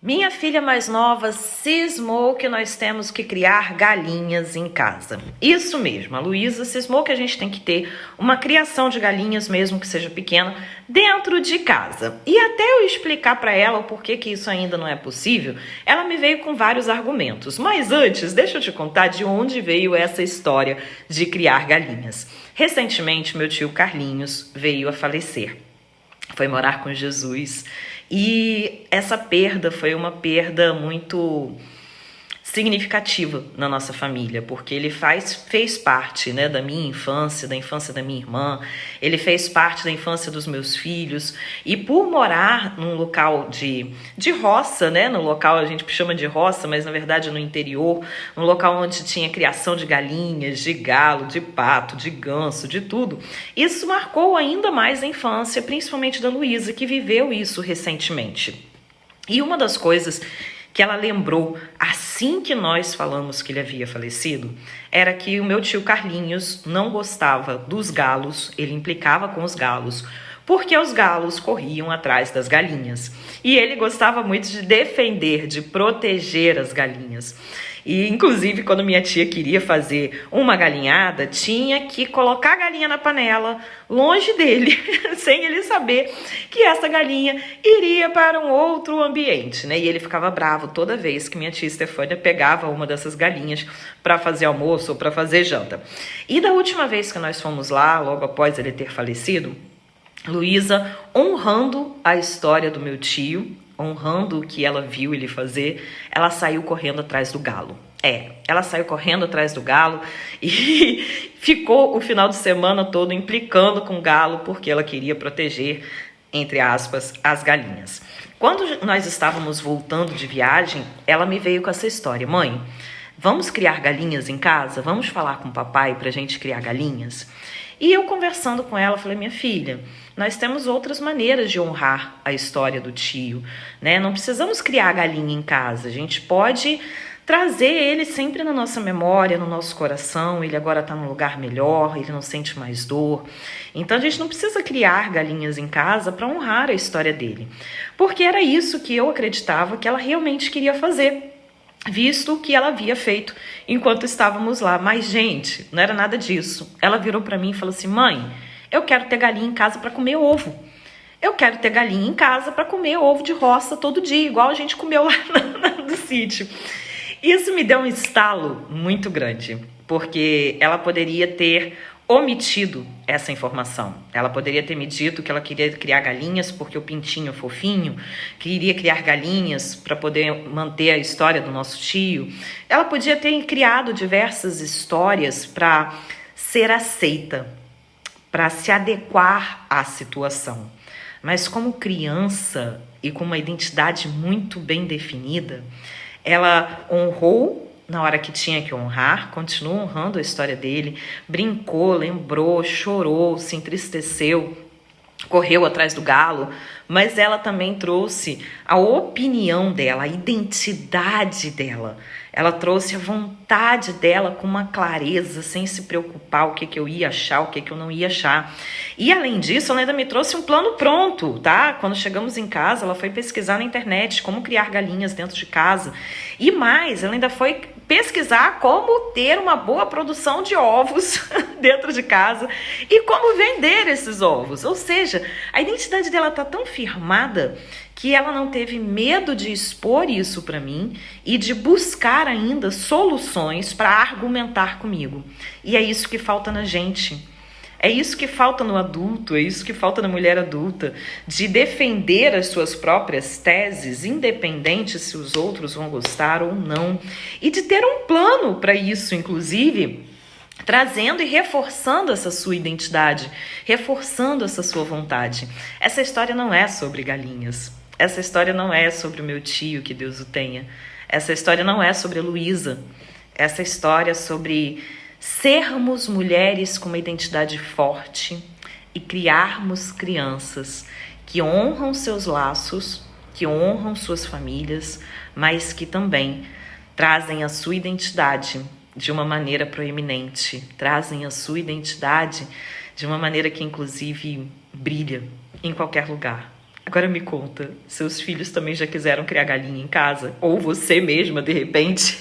Minha filha mais nova cismou que nós temos que criar galinhas em casa. Isso mesmo, a Luísa cismou que a gente tem que ter uma criação de galinhas, mesmo que seja pequena, dentro de casa. E até eu explicar para ela o porquê que isso ainda não é possível, ela me veio com vários argumentos. Mas antes, deixa eu te contar de onde veio essa história de criar galinhas. Recentemente, meu tio Carlinhos veio a falecer. Foi morar com Jesus. E essa perda foi uma perda muito significativa na nossa família, porque ele fez parte, né, da minha infância, da infância da minha irmã, ele fez parte da infância dos meus filhos, e por morar num local de roça, né, no local a gente chama de roça, mas na verdade no interior, um local onde tinha criação de galinhas, de galo, de pato, de ganso, de tudo, isso marcou ainda mais a infância, principalmente da Luísa, que viveu isso recentemente. E uma das coisas que ela lembrou assim que nós falamos que ele havia falecido, era que o meu tio Carlinhos não gostava dos galos, ele implicava com os galos, porque os galos corriam atrás das galinhas. E ele gostava muito de defender, de proteger as galinhas. E, inclusive, quando minha tia queria fazer uma galinhada, tinha que colocar a galinha na panela, longe dele, sem ele saber que essa galinha iria para um outro ambiente, né? E ele ficava bravo toda vez que minha tia Estefânia pegava uma dessas galinhas para fazer almoço ou para fazer janta. E da última vez que nós fomos lá, logo após ele ter falecido, Luísa, honrando a história do meu tio, honrando o que ela viu ele fazer, ela saiu correndo atrás do galo. Ela saiu correndo atrás do galo e ficou o final de semana todo implicando com o galo porque ela queria proteger, entre aspas, as galinhas. Quando nós estávamos voltando de viagem, ela me veio com essa história. Mãe, vamos criar galinhas em casa? Vamos falar com o papai pra gente criar galinhas? E eu conversando com ela, falei, minha filha, nós temos outras maneiras de honrar a história do tio, né? Não precisamos criar galinha em casa, a gente pode trazer ele sempre na nossa memória, no nosso coração, ele agora está num lugar melhor, ele não sente mais dor. Então a gente não precisa criar galinhas em casa para honrar a história dele, porque era isso que eu acreditava que ela realmente queria fazer, visto o que ela havia feito enquanto estávamos lá. Mas, gente, não era nada disso. Ela virou para mim e falou assim, mãe, eu quero ter galinha em casa para comer ovo. Eu quero ter galinha em casa para comer ovo de roça todo dia, igual a gente comeu lá no sítio. Isso me deu um estalo muito grande, porque ela poderia ter omitido essa informação. Ela poderia ter me dito que ela queria criar galinhas porque o pintinho fofinho, queria criar galinhas para poder manter a história do nosso tio. Ela podia ter criado diversas histórias para ser aceita, para se adequar à situação. Mas como criança e com uma identidade muito bem definida, ela honrou na hora que tinha que honrar, continuou honrando a história dele, brincou, lembrou, chorou, se entristeceu, correu atrás do galo, mas ela também trouxe a opinião dela, a identidade dela. Ela trouxe a vontade dela com uma clareza, sem se preocupar o que eu ia achar, o que eu não ia achar. E além disso, ela ainda me trouxe um plano pronto, tá? Quando chegamos em casa, ela foi pesquisar na internet como criar galinhas dentro de casa. E mais, ela ainda foi pesquisar como ter uma boa produção de ovos dentro de casa e como vender esses ovos. Ou seja, a identidade dela tá tão firmada que ela não teve medo de expor isso para mim e de buscar ainda soluções para argumentar comigo. E é isso que falta na gente. É isso que falta no adulto, é isso que falta na mulher adulta, de defender as suas próprias teses, independente se os outros vão gostar ou não, e de ter um plano para isso, inclusive, trazendo e reforçando essa sua identidade, reforçando essa sua vontade. Essa história não é sobre galinhas, essa história não é sobre o meu tio, que Deus o tenha, essa história não é sobre a Luísa, essa história é sobre sermos mulheres com uma identidade forte e criarmos crianças que honram seus laços, que honram suas famílias, mas que também trazem a sua identidade de uma maneira proeminente, trazem a sua identidade de uma maneira que inclusive brilha em qualquer lugar. Agora me conta, seus filhos também já quiseram criar galinha em casa? Ou você mesma, de repente?